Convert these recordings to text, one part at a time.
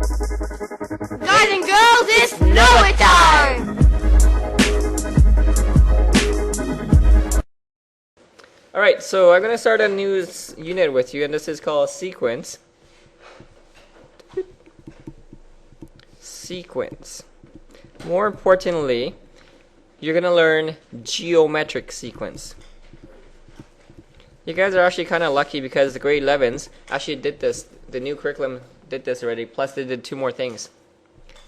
Guys and girls, it's Know It time! Alright, so I'm going to start a new unit with you, and this is called Sequence. Sequence. More importantly, you're going to learn geometric sequence. You guys are actually kind of lucky because the grade 11s actually did this. The new curriculum did this already, plus they did 2 more things.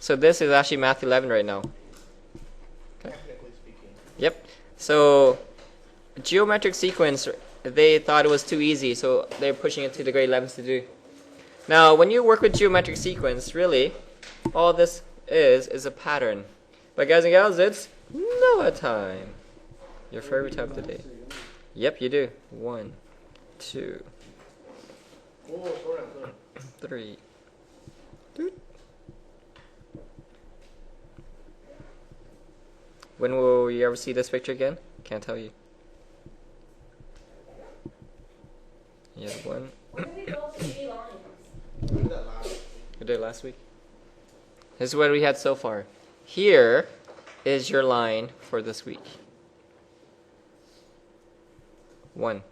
So this is actually Math 11 right now. Okay. Technically speaking. Yep. So geometric sequence, they thought it was too easy, so they're pushing it to the grade 11s to do. Now, when you work with geometric sequence, really, all this is a pattern. But guys and gals, it's Noah time. Your favorite time of the day. Yep, you do. 1, 2, 3. When will you ever see this picture again? Can't tell you. Yeah, 1. We did it last week. This is what we had so far. Here is your line for this week. 1.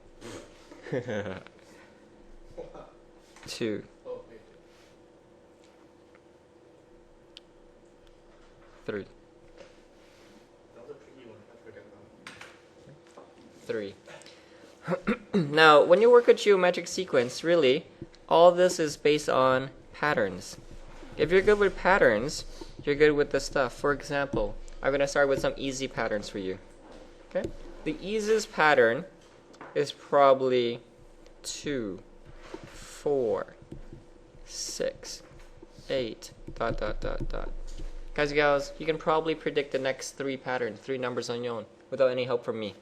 2. 3. 3. Now, when you work with geometric sequence, really, all this is based on patterns. If you're good with patterns, you're good with this stuff. For example, I'm going to start with some easy patterns for you. Okay? The easiest pattern is probably 2, 4, 6, 8, ... Guys and gals, you can probably predict the next 3 patterns, 3 numbers on your own, without any help from me.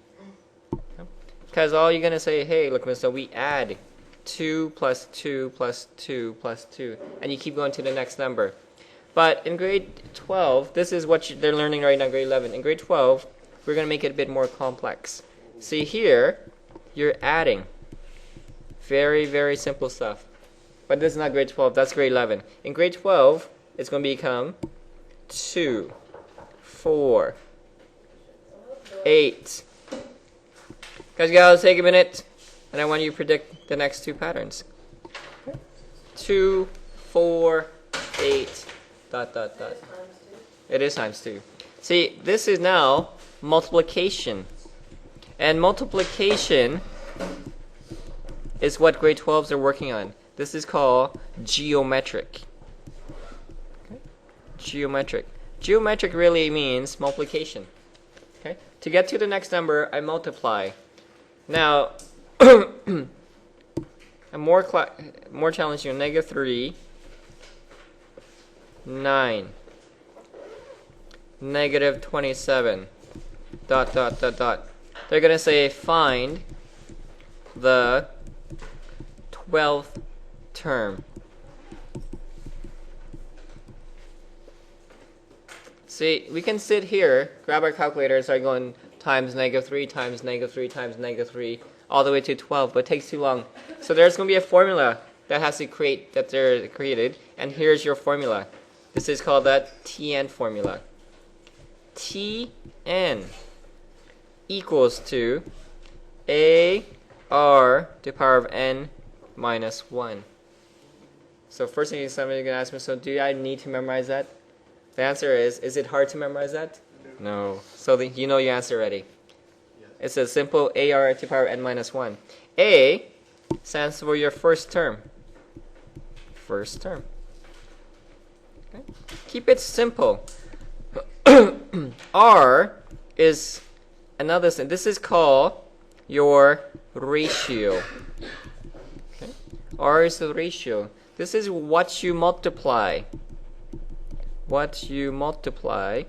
Because all you're going to say, hey, look, so we add 2 plus 2 plus 2 plus 2, and you keep going to the next number. But in grade 12, this is what they're learning right now, grade 11. In grade 12, we're going to make it a bit more complex. See here, you're adding. Very, very simple stuff. But this is not grade 12, that's grade 11. In grade 12, it's going to become 2, 4, 8. Guys, gals, take a minute, and I want you to predict the next 2 patterns. 2, 4, 8, ... It is times 2. See, this is now multiplication. And multiplication is what grade 12s are working on. This is called geometric. Okay? Geometric. Geometric really means multiplication. Okay? To get to the next number, I multiply. Now, a more challenging, -3, 9, -27, ... They're going to say find the 12th term. See, we can sit here, grab our calculator, and start going times -3 times -3 times -3 all the way to 12, but it takes too long. So there's going to be a formula that has to they're created, and here's your formula. This is called the Tn formula. Tn equals to AR to the power of n minus 1. So first thing somebody's going to ask me, so do I need to memorize that? The answer is it hard to memorize that? No. So you know your answer already. Yes. It's a simple AR to the power of n minus 1. A stands for your first term. First term. Okay. Keep it simple. R is another thing. This is called your ratio. Okay. R is the ratio. This is what you multiply. What you multiply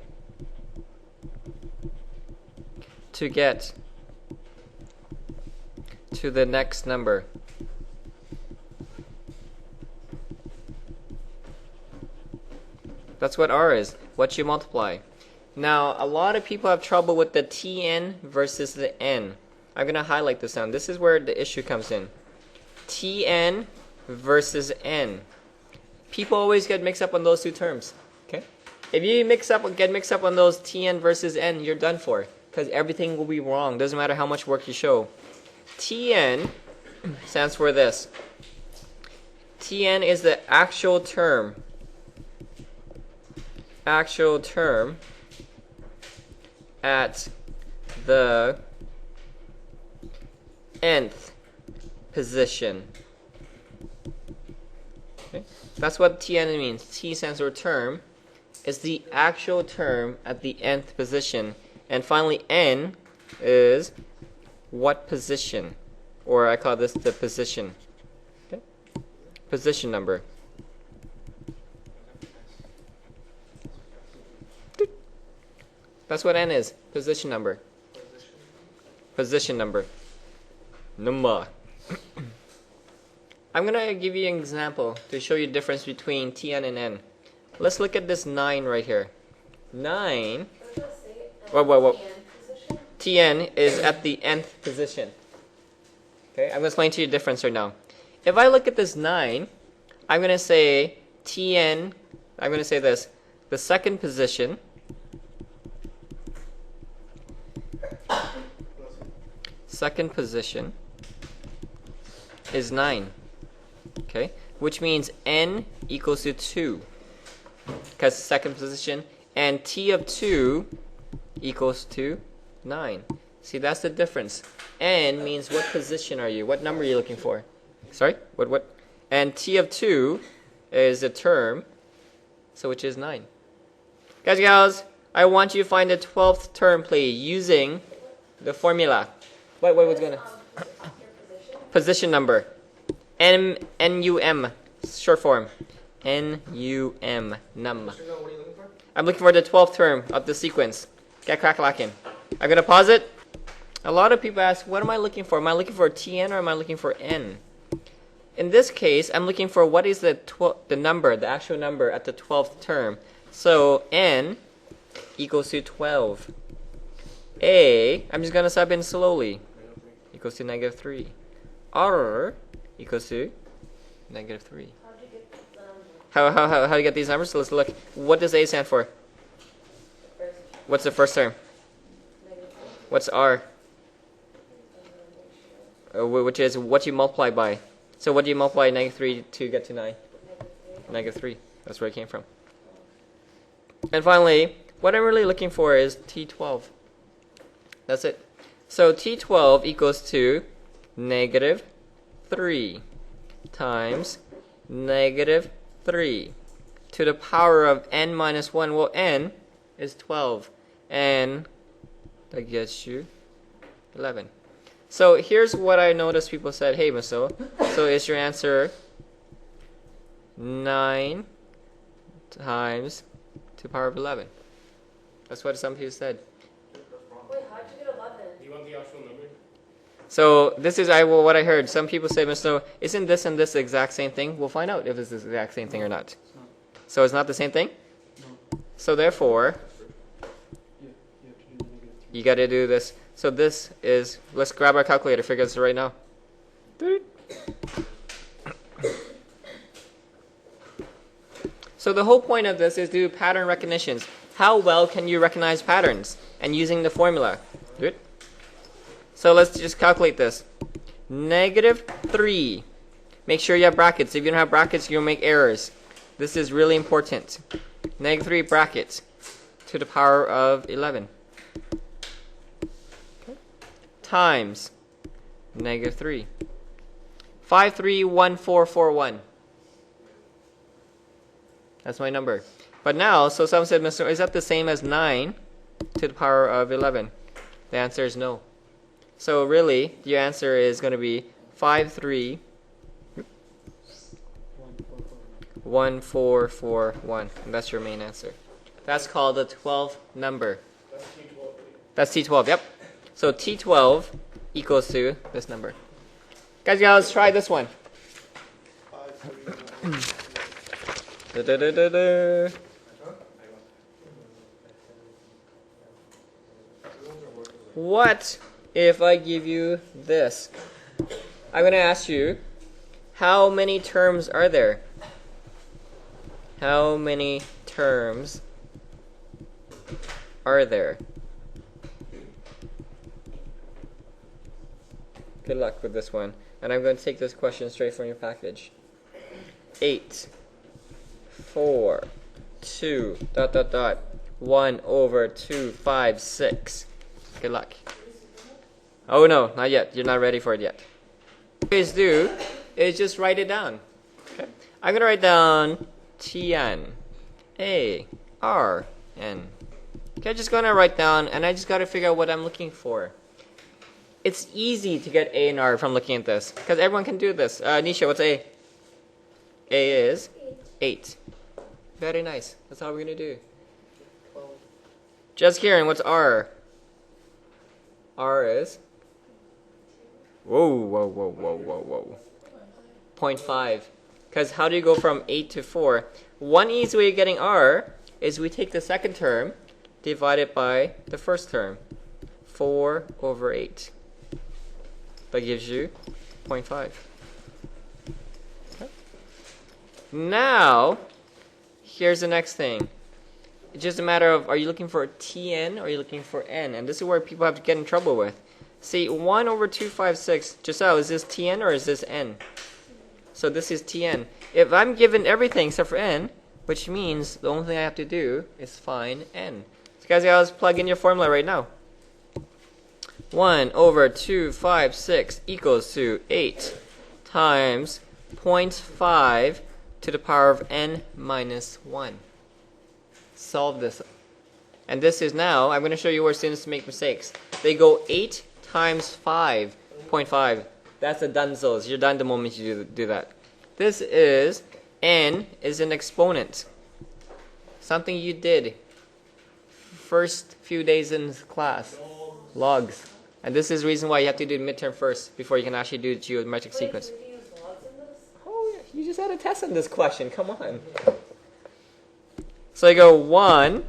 to get to the next number. That's what R is, what you multiply. Now, a lot of people have trouble with the Tn versus the n. I'm going to highlight this down. This is where the issue comes in. Tn versus n. People always get mixed up on those two terms. Okay? If you get mixed up on those Tn versus n, you're done for. Because everything will be wrong. Doesn't matter how much work you show. Tn stands for this. Tn is the actual term. Actual term at the nth position. Okay? That's what Tn means. T stands for term. It's the actual term at the nth position. And finally, n is what position? Or I call this the position. Okay? Position number. That's what n is. Position number. Position number. Number. I'm going to give you an example to show you the difference between Tn and n. Let's look at this 9 right here. 9. Whoa. Tn is at the nth position. Okay, I'm going to explain to you the difference right now. If I look at this 9, I'm going to say Tn, I'm going to say this, the second position is 9. Okay, which means n equals to 2. Because second position, and t of 2 equals to 9. See, that's the difference. N means what position are you? What number are you looking for? Sorry? What? And t of 2 is a term, so which is 9. Guys, gals, I want you to find the 12th term, please, using the formula. What's going on? Position number. NUM, short form. NUM, num. I'm looking for the 12th term of the sequence. Get crack-lacking. I'm going to pause it. A lot of people ask, what am I looking for? Am I looking for Tn or am I looking for n? In this case, I'm looking for what is the number, the actual number at the 12th term. So n equals to 12. A, I'm just going to sub in slowly, equals to -3. R equals to -3. How do you get these numbers? So let's look. What does A stand for? What's the first term? What's R? Which is what you multiply by. So what do you multiply -3 to get to 9? -3. That's where it came from. And finally, what I'm really looking for is T12. That's it. So T12 equals to -3 times -3 to the power of n minus 1. Well, n is 12. And that gets you 11. So here's what I noticed people said, hey, Maso, so is your answer 9 times to the power of 11? That's what some people said. Wait, how'd you get 11? You want the actual number? So this is what I heard. Some people say, Maso, isn't this and this the exact same thing? We'll find out if it's the exact same thing or not. So it's not the same thing? No. So therefore, you got to do this. So this is, let's grab our calculator, figure this right now. So the whole point of this is to do pattern recognitions. How well can you recognize patterns? And using the formula. Good. So let's just calculate this. -3. Make sure you have brackets. If you don't have brackets, you'll make errors. This is really important. -3 brackets to the power of 11. Times -3. 531441. That's my number. But now, so someone said, Mr. Is that the same as 9 to the power of 11? The answer is no. So really, your answer is going to be 531441. And that's your main answer. That's called the 12th number. That's T12, yep. So T12 equals to this number. Guys, let's try this one. What if I give you this? I'm going to ask you, how many terms are there? How many terms are there? Good luck with this one. And I'm going to take this question straight from your package. 8, 4, 2, ... 1 over 2, 5, 6. Good luck. Oh no, not yet. You're not ready for it yet. What you guys do is just write it down. Okay. I'm going to write down Tn, A, R, N. Okay, I'm just going to write down, and I just got to figure out what I'm looking for. It's easy to get A and R from looking at this, because everyone can do this. Nisha, what's A? A is 8. Very nice. That's how we're going to do. Just Kieran, what's R? R is? Whoa. 0.5. Because how do you go from 8 to 4? One easy way of getting R is we take the second term, divide it by the first term. 4 over 8. That gives you 0.5. Okay. Now, here's the next thing. It's just a matter of, are you looking for Tn or are you looking for N? And this is where people have to get in trouble with. See, 1 over 256. Giselle, is this Tn or is this N? So this is Tn. If I'm given everything except for N, which means the only thing I have to do is find N. So guys, let's plug in your formula right now. 1 over 256 equals to 8 times 0.5 to the power of N minus 1. Solve this. And this is now, I'm going to show you where students make mistakes. They go 8 times 5, 0.5. That's a dunzos. You're done the moment you do that. This is, N is an exponent. Something you did first few days in class. Logs. And this is the reason why you have to do the midterm first before you can actually do the geometric sequence. Do we use logs in this? Oh, yeah. You just had a test on this question. Come on. So I go 1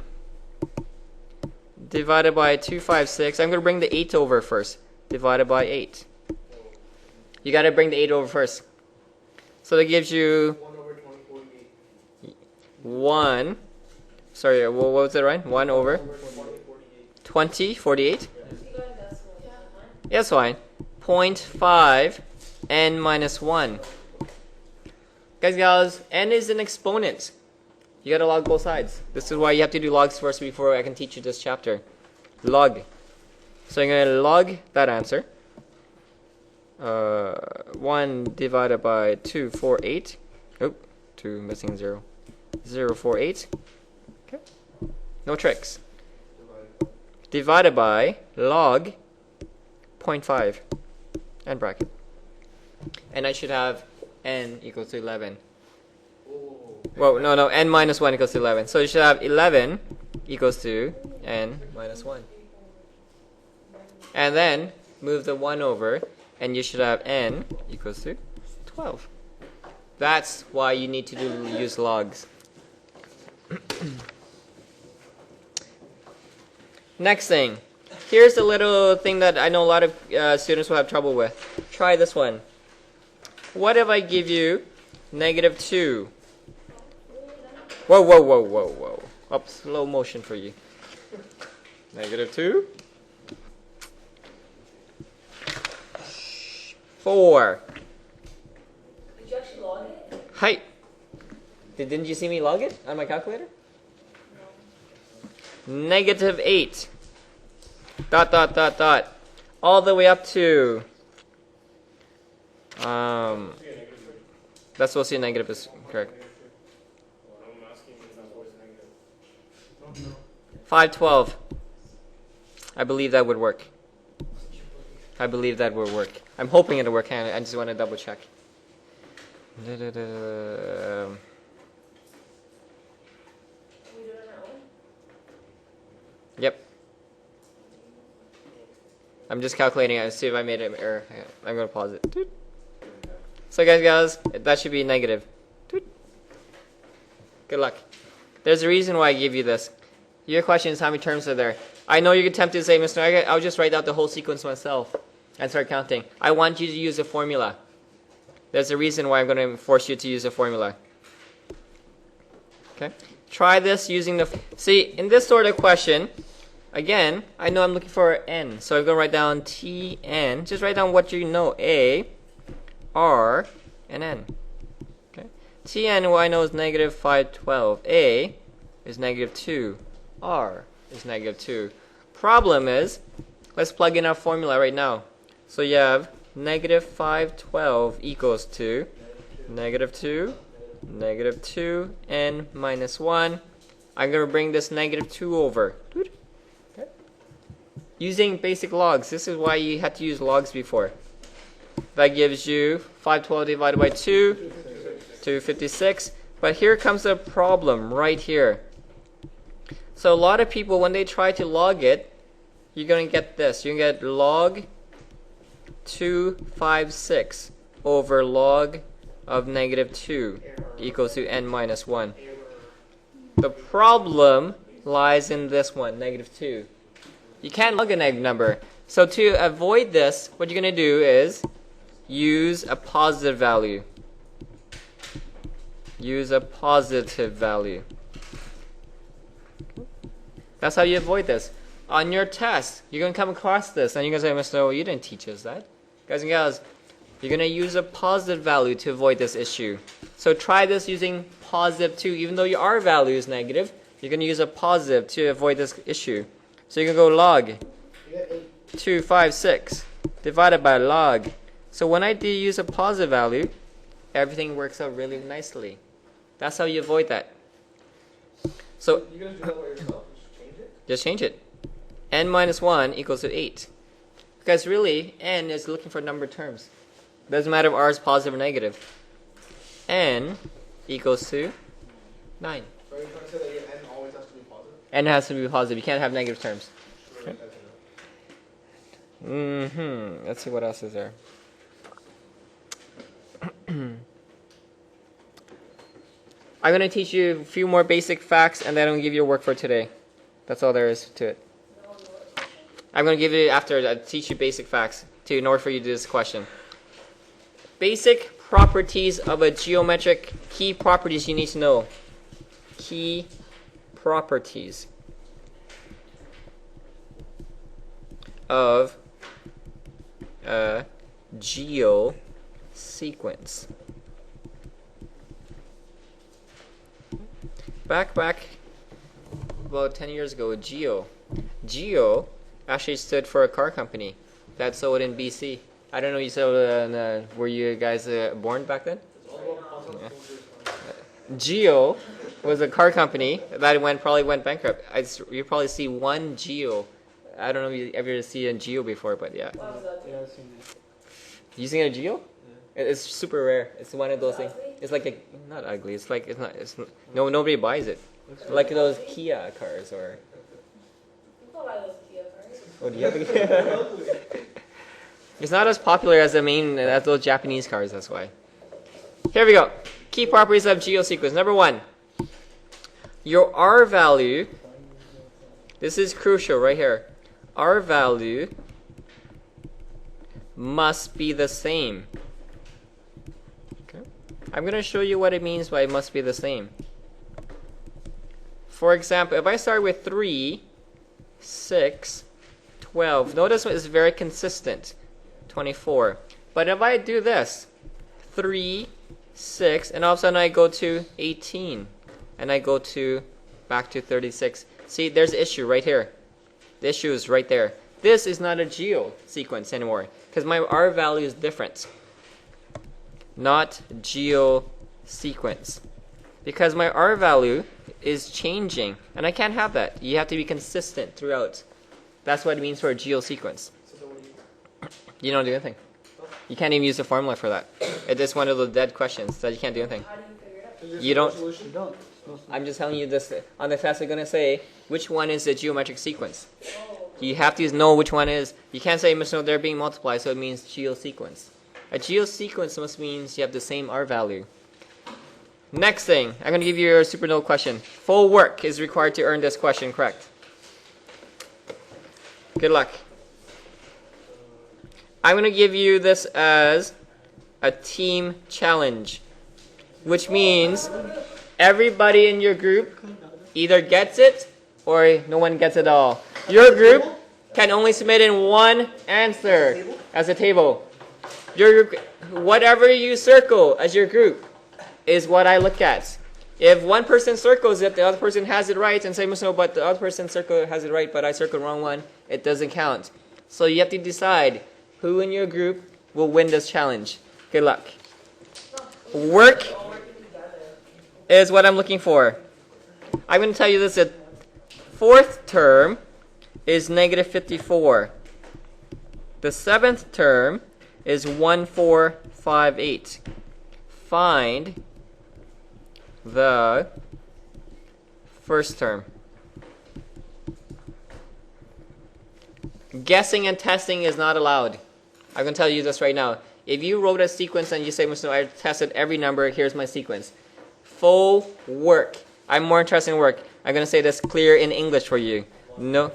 divided by 256. I'm going to bring the 8 over first. Divided by 8. You got to bring the 8 over first. So that gives you 1 over 2048. 1. Sorry, what was it, right? 1 over 20, 48. Yeah, that's fine. 0.5 n minus 1. Guys, n is an exponent. You gotta log both sides. This is why you have to do logs first before I can teach you this chapter. Log. So I'm gonna log that answer. 1 divided by 248. Oh, 2 missing 0. 048. Okay. No tricks. Divided by log 0.5 and bracket. And I should have n equals to 11. Well, no, n minus 1 equals to 11. So you should have 11 equals to n minus 1. And then move the 1 over, and you should have n equals to 12. That's why you need to use logs. Next thing. Here's a little thing that I know a lot of students will have trouble with. Try this one. What if I give you negative 2? Whoa. Up slow motion for you. Negative 2. 4. Did you actually log it? Height. Didn't you see me log it on my calculator? No. Negative 8. ... All the way up to that's supposed to be negative is correct. 512. I believe that would work. I'm hoping it'll work. I just want to double check. We do it on our own? Yep. I'm just calculating it to see if I made an error. I'm going to pause it. Toot. So guys, that should be negative. Toot. Good luck. There's a reason why I give you this. Your question is how many terms are there. I know you're tempted to say, Mr. Nugget, I'll just write out the whole sequence myself and start counting. I want you to use a formula. There's a reason why I'm going to force you to use a formula. Okay. Try this using the... See, in this sort of question, again, I know I'm looking for n. So I'm going to write down Tn. Just write down what you know. A, R, and N. Okay. Tn, what I know is negative 512. A is negative 2. R is negative 2. Problem is, let's plug in our formula right now. So you have negative 512 equals to negative 2, negative 2, n minus 1. I'm going to bring this negative 2 over. Okay. Using basic logs. This is why you had to use logs before. That gives you 512 divided by 2, 256. But here comes a problem right here. So a lot of people, when they try to log it, you're going to get this. You're going to get log 256 over log of negative 2 equals to n minus 1. The problem lies in this one, negative 2. You can't log a negative number. So to avoid this, what you're going to do is use a positive value. Use a positive value. That's how you avoid this. On your test, you're going to come across this, and you're going to say, Mr. O, you didn't teach us that. Guys and gals, you're going to use a positive value to avoid this issue. So try this using positive 2. Even though your R value is negative, you're going to use a positive to avoid this issue. So you can go log 256 divided by log. So when I do use a positive value, everything works out really nicely. That's how you avoid that. So You guys do that by yourself? just change it. N minus 1 equals to 8. Because really, n is looking for number terms. Doesn't matter if r is positive or negative. N equals to 9. So are you trying to say that your n always has to be positive? N has to be positive. You can't have negative terms. Okay. Let's see what else is there. I'm going to teach you a few more basic facts, and then I'm going to give you your work for today. That's all there is to it. I'm going to give you after I teach you basic facts in order for you to do this question. Basic properties of a geometric, key properties you need to know. Key properties of a geosequence. Back about 10 years ago, Geo actually stood for a car company that sold in BC. I don't know, you said, were you guys born back then? Yeah. Geo was a car company that probably went bankrupt. You probably see one Geo. I don't know if you ever see a Geo before, but yeah. Yeah, I've seen it. You seen a Geo? It's super rare. It's one of those things. It's like not ugly. It's like nobody buys it. Like those Kia cars or. People buy those Kia cars. Oh, do you have a Kia? It's not as popular as as those Japanese cars. That's why. Here we go. Key properties of geosequence. Number 1. Your R value. This is crucial right here. R value must be the same. Okay. I'm going to show you what it means by it must be the same. For example, if I start with 3, 6, 12, notice it's very consistent. 24. But if I do this, 3, 6, and all of a sudden I go to 18, and I go back to 36. See, there's the issue right here. The issue is right there. This is not a geo sequence anymore, because my R value is different. Not geo sequence. Because my R value is changing, and I can't have that. You have to be consistent throughout. That's what it means for a geo sequence. You don't do anything. You can't even use the formula for that. It's just one of those dead questions that you can't do anything. How do you figure it out? You don't. You don't. I'm just telling you this. On the test, they're going to say, which one is the geometric sequence? You have to know which one is. You can't say, Mr. No, they're being multiplied, so it means geosequence. A geosequence must means you have the same R value. Next thing, I'm going to give you a super note question. Full work is required to earn this question correct. Good luck. I'm going to give you this as a team challenge, which means everybody in your group either gets it or no one gets it all. Your group can only submit in one answer as a table. Your group, whatever you circle as your group is what I look at. If one person circles it, the other person has it right, and say, no, but the other person has it right, but I circled the wrong one, it doesn't count. So you have to decide who in your group will win this challenge. Good luck. Work is what I'm looking for. I'm going to tell you this, the fourth term is negative 54. The seventh term is 1458. Find the first term. Guessing and testing is not allowed. I'm going to tell you this right now. If you wrote a sequence and you say, I tested every number, here's my sequence. Full work. I'm more interested in work. I'm going to say this clear in English for you. No.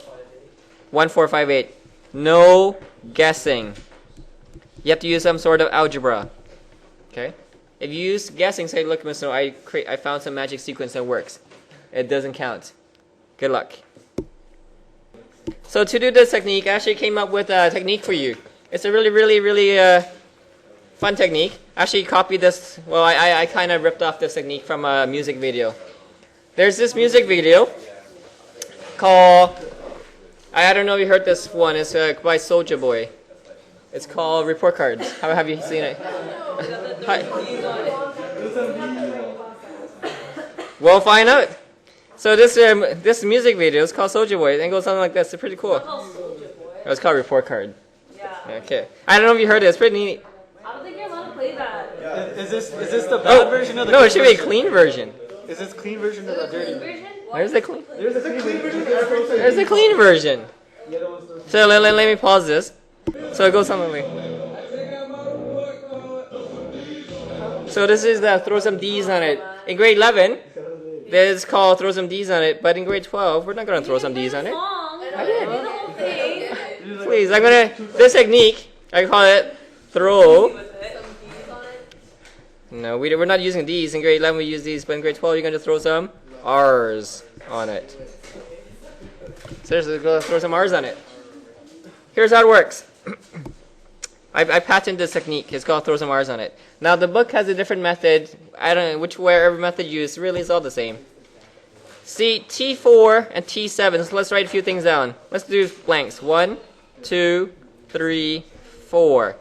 1458. No guessing. You have to use some sort of algebra. Okay? If you use guessing, say, look, I found some magic sequence that works. It doesn't count. Good luck. So to do this technique, I actually came up with a technique for you. It's a really fun technique. I actually copied this. Well, I kind of ripped off this technique from a music video. There's this music video called, I don't know if you heard this one. It's by Soulja Boy. It's called Report Cards. How have you seen it? Hi. We'll find out. So this music video is called Soulja Boy. It goes something like this. It's pretty cool. It's called Report Card. Yeah. Okay. I don't know if you heard it. It's pretty neat. I don't think you're allowed to play that. Is this the bad version of the No, it should be a clean version. Is this clean version or the dirty version? There's the clean. There's a clean version of everything. There's the clean version. So let me pause this. So it goes something like. So this is the throw some D's on it. In grade 11, this is called throw some D's on it. But in grade 12, we're not gonna throw some D's on it. I did. The whole thing. Please, this technique, I call it throw. No, we're not using D's. In grade 11 we use these, but in grade 12 you're going to throw some R's on it. Seriously, go throw some R's on it. Here's how it works. I patented this technique. It's called throw some R's on it. Now the book has a different method. I don't know wherever method you use. Really, it's all the same. See, T4 and T7. So let's write a few things down. Let's do blanks. 1, 2, 3, 4.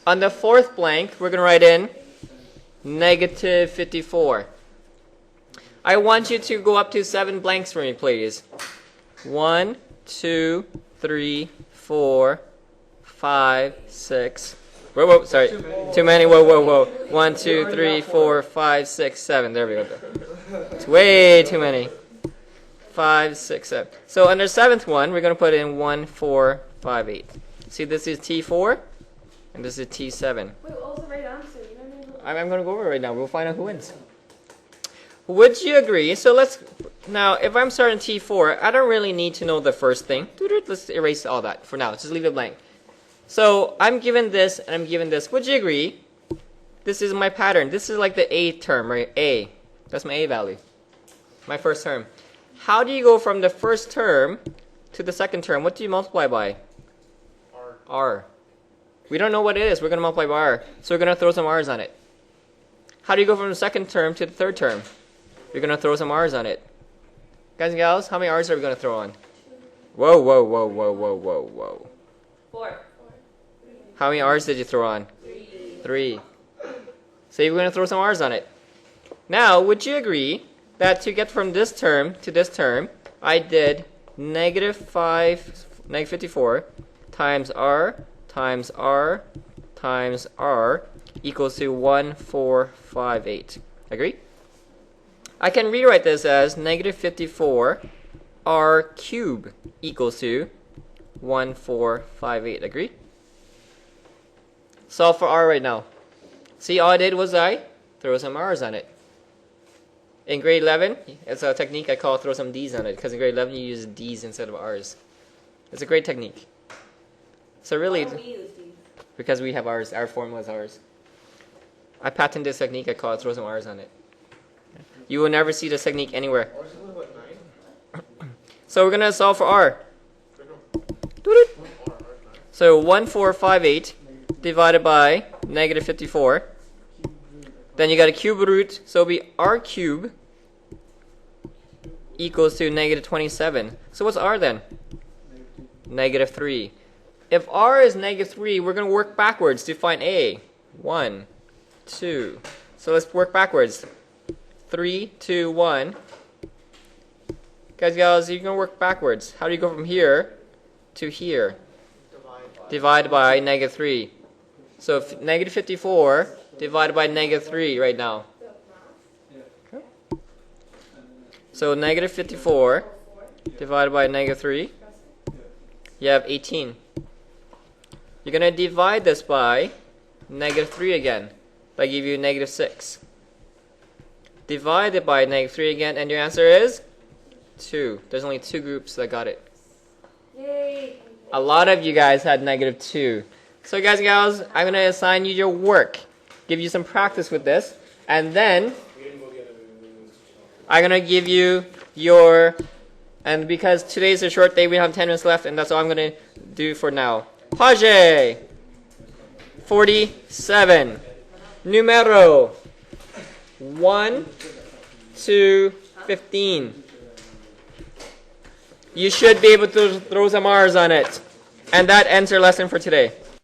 On the fourth blank, we're going to write in negative 54. I want you to go up to 7 blanks for me, please. 1, 2, 3, 4, 5, 6. Whoa, sorry. Too many. Whoa. 1, 2, 3, 4, 5, 6, 7. There we go. It's way too many. 5, 6, 7. So under 7th one, we're going to put in 1, 4, 5, 8. See, this is T4, and this is T7. Wait, what was the right answer? You don't know. I'm going to go over it right now. We'll find out who wins. Would you agree? So now, if I'm starting T4, I don't really need to know the first thing. Let's erase all that for now. Just leave it blank. So I'm given this, and I'm given this. Would you agree? This is my pattern. This is like the A term, right? A. That's my A value. My first term. How do you go from the first term to the second term? What do you multiply by? R. We don't know what it is. We're going to multiply by R. So we're going to throw some R's on it. How do you go from the second term to the third term? You're going to throw some R's on it. Guys and gals, how many R's are we going to throw on? Whoa. 4. How many R's did you throw on? 3. So you're going to throw some R's on it. Now, would you agree that to get from this term to this term, I did negative 54 times R times R times R equals to 1458. Agree? I can rewrite this as negative 54 R cubed equals to 1458. Agree? Solve for R right now. See, all I did was I throw some R's on it. In grade 11, it's a technique I call throw some D's on it, because in grade 11 you use D's instead of R's. It's a great technique. So really, Why don't we use these? because we have R's, our formula is R's. I patented this technique, I call it throw some R's on it. You will never see this technique anywhere. So we're going to solve for r. So 1458 divided by negative 54. Then you got a cube root, so it'll be r cubed equals to negative 27. So what's r then? Negative 3. If r is negative 3, we're going to work backwards to find a. 1, 2. So let's work backwards. 3, 2, 1. Guys, you're going to work backwards. How do you go from here to here? Divided by negative 3. So if negative 54 divided by negative 3 right now. Okay. So negative 54 divided by negative 3. You have 18. You're going to divide this by negative 3 again. That give you negative 6. Divide it by negative 3 again, and your answer is 2. There's only 2 groups that got it. Yay. A lot of you guys had negative 2. So guys and gals, I'm going to assign you your work. Give you some practice with this. And then I'm going to give you your... And because today's a short day, we have 10 minutes left, and that's all I'm going to do for now. Page 47. Numero 1 to 15. You should be able to throw some R's on it. And that ends our lesson for today.